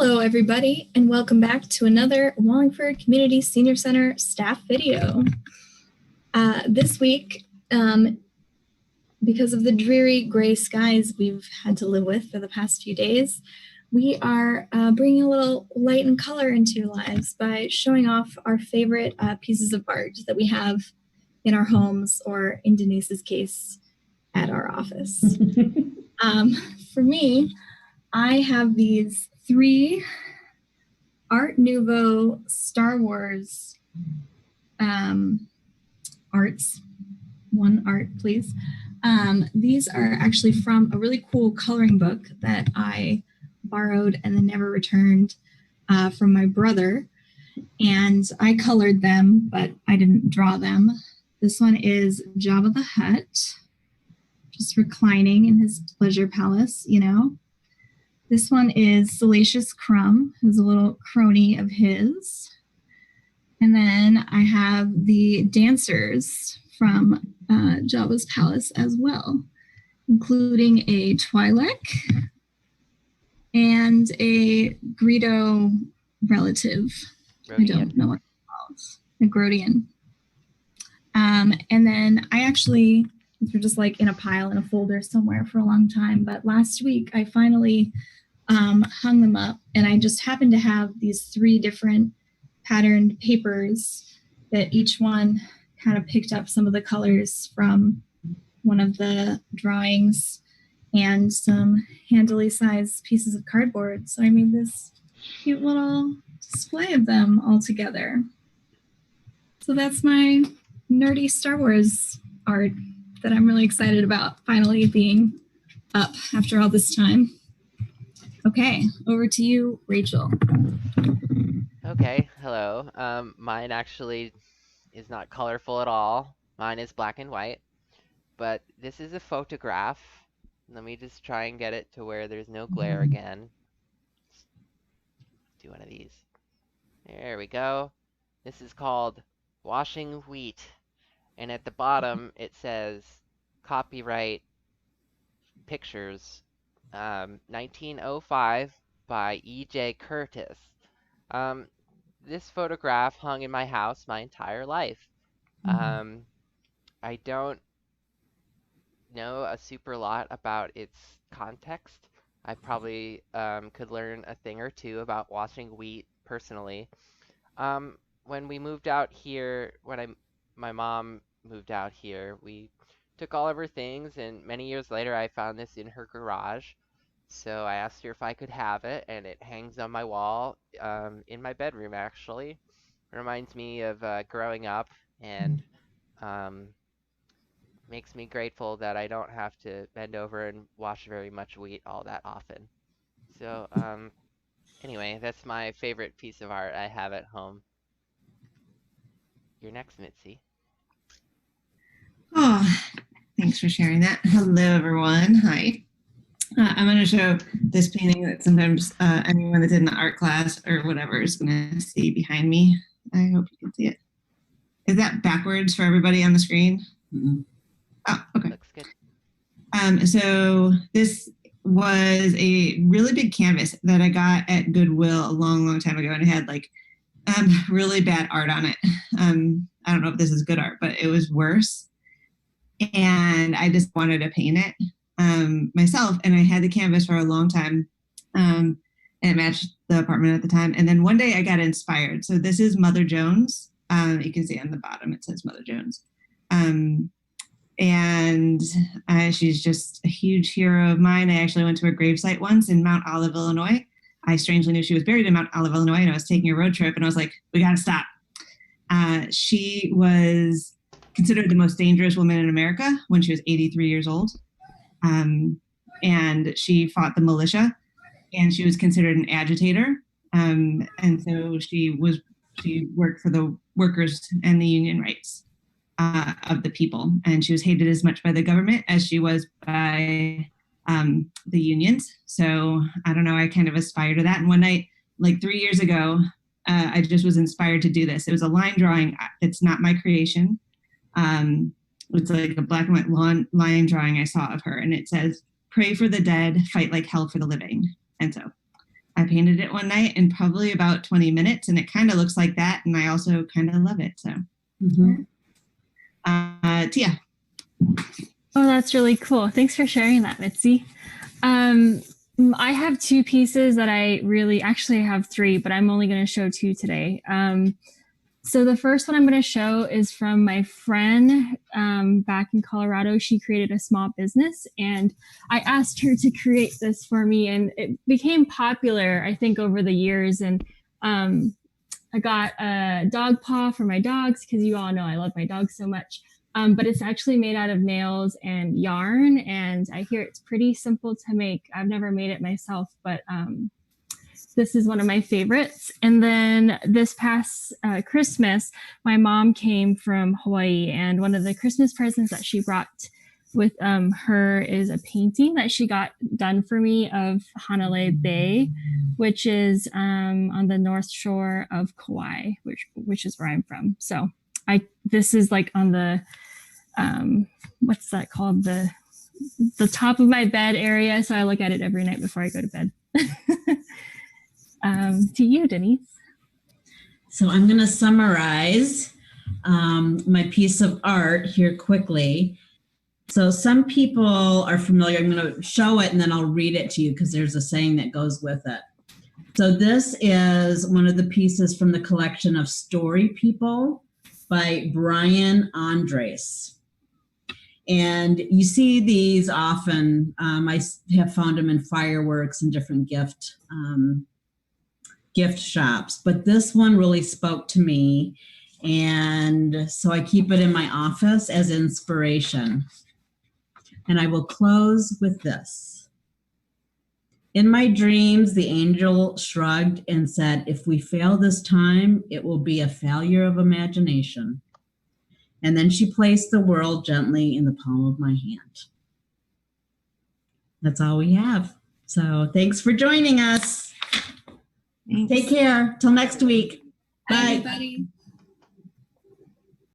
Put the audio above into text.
Hello, everybody, and welcome back to another Wallingford Community Senior Center staff video. This week, because of the dreary gray skies we've had to live with for the past few days, we are bringing a little light and color into your lives by showing off our favorite pieces of art that we have in our homes, or in Denise's case, at our office. For me, I have these 3 Art Nouveau Star Wars arts. One art, please. These are actually from a really cool coloring book that I borrowed and then never returned from my brother. And I colored them, but I didn't draw them. This one is Jabba the Hutt, just reclining in his pleasure palace, you know. This one is Salacious Crumb, who's a little crony of his. And then I have the dancers from Jabba's palace as well, including a Twi'lek and a Greedo relative. Rodian. I don't know what it's called. A Grodian. And then I actually, these were just like in a pile in a folder somewhere for a long time, but last week I finally hung them up, and I just happened to have these 3 different patterned papers that each one kind of picked up some of the colors from one of the drawings and some handily sized pieces of cardboard. So I made this cute little display of them all together. So that's my nerdy Star Wars art that I'm really excited about finally being up after all this time. Okay, over to you, Rachel. Okay, hello. Mine actually is not colorful at all. Mine is black and white, but this is a photograph. Let me just try and get it to where there's no glare again. Let's do one of these. There we go. This is called Washing Wheat. And at the bottom, it says copyright pictures 1905 by E.J. Curtis. This photograph hung in my house my entire life. I don't know a super lot about its context. I probably could learn a thing or two about washing wheat personally. When we moved out here, my mom moved out here, we took all of her things, and many years later I found this in her garage. So I asked her if I could have it, and it hangs on my wall in my bedroom, actually. It reminds me of growing up, and makes me grateful that I don't have to bend over and wash very much wheat all that often. So anyway, that's my favorite piece of art I have at home. You're next, Mitzi. Oh, thanks for sharing that. Hello, everyone. Hi. I'm going to show this painting that sometimes anyone that's in the art class or whatever is going to see behind me. I hope you can see it. Is that backwards for everybody on the screen? Mm-hmm. Oh, okay. Looks good. So this was a really big canvas that I got at Goodwill a long, long time ago, and it had like really bad art on it. I don't know if this is good art, but it was worse. And I just wanted to paint it myself, and I had the canvas for a long time, and it matched the apartment at the time. And then one day I got inspired. So this is Mother Jones. You can see on the bottom it says Mother Jones, and she's just a huge hero of mine. I actually went to her gravesite once in Mount Olive, Illinois. I strangely knew she was buried in Mount Olive, Illinois, and I was taking a road trip, and I was like, we got to stop. She was considered the most dangerous woman in America when she was 83 years old. And she fought the militia, and she was considered an agitator. And so she worked for the workers and the union rights of the people. And she was hated as much by the government as she was by the unions. So I don't know, I kind of aspire to that. And one night, like 3 years ago, I just was inspired to do this. It was a line drawing. It's not my creation. It's like a black and white line drawing I saw of her, and it says, "Pray for the dead, fight like hell for the living." And so I painted it one night in probably about 20 minutes, and it kind of looks like that. And I also kind of love it. So, Tia. Oh, that's really cool. Thanks for sharing that, Mitzi. I have two pieces that actually I have three, but I'm only going to show two today. So the first one I'm going to show is from my friend back in Colorado. She created a small business, and I asked her to create this for me, and it became popular, I think, over the years. And I got a dog paw for my dogs, because you all know I love my dogs so much. But it's actually made out of nails and yarn, and I hear it's pretty simple to make. I've never made it myself, but this is one of my favorites. And then this past Christmas, my mom came from Hawaii, and one of the Christmas presents that she brought with her is a painting that she got done for me of Hanalei Bay, which is on the north shore of Kauai, which is where I'm from. So this is like on the what's that called, the top of my bed area, so I look at it every night before I go to bed. To you, Denise. So I'm going to summarize my piece of art here quickly. So some people are familiar. I'm going to show it and then I'll read it to you because there's a saying that goes with it. So this is one of the pieces from the collection of Story People by Brian Andres. And you see these often. I have found them in fireworks and different gift shops, but this one really spoke to me. And so I keep it in my office as inspiration. And I will close with this. In my dreams, the angel shrugged and said, if we fail this time, it will be a failure of imagination. And then she placed the world gently in the palm of my hand. That's all we have. So thanks for joining us. Thanks. Take care. Till next week. Bye. Bye, everybody.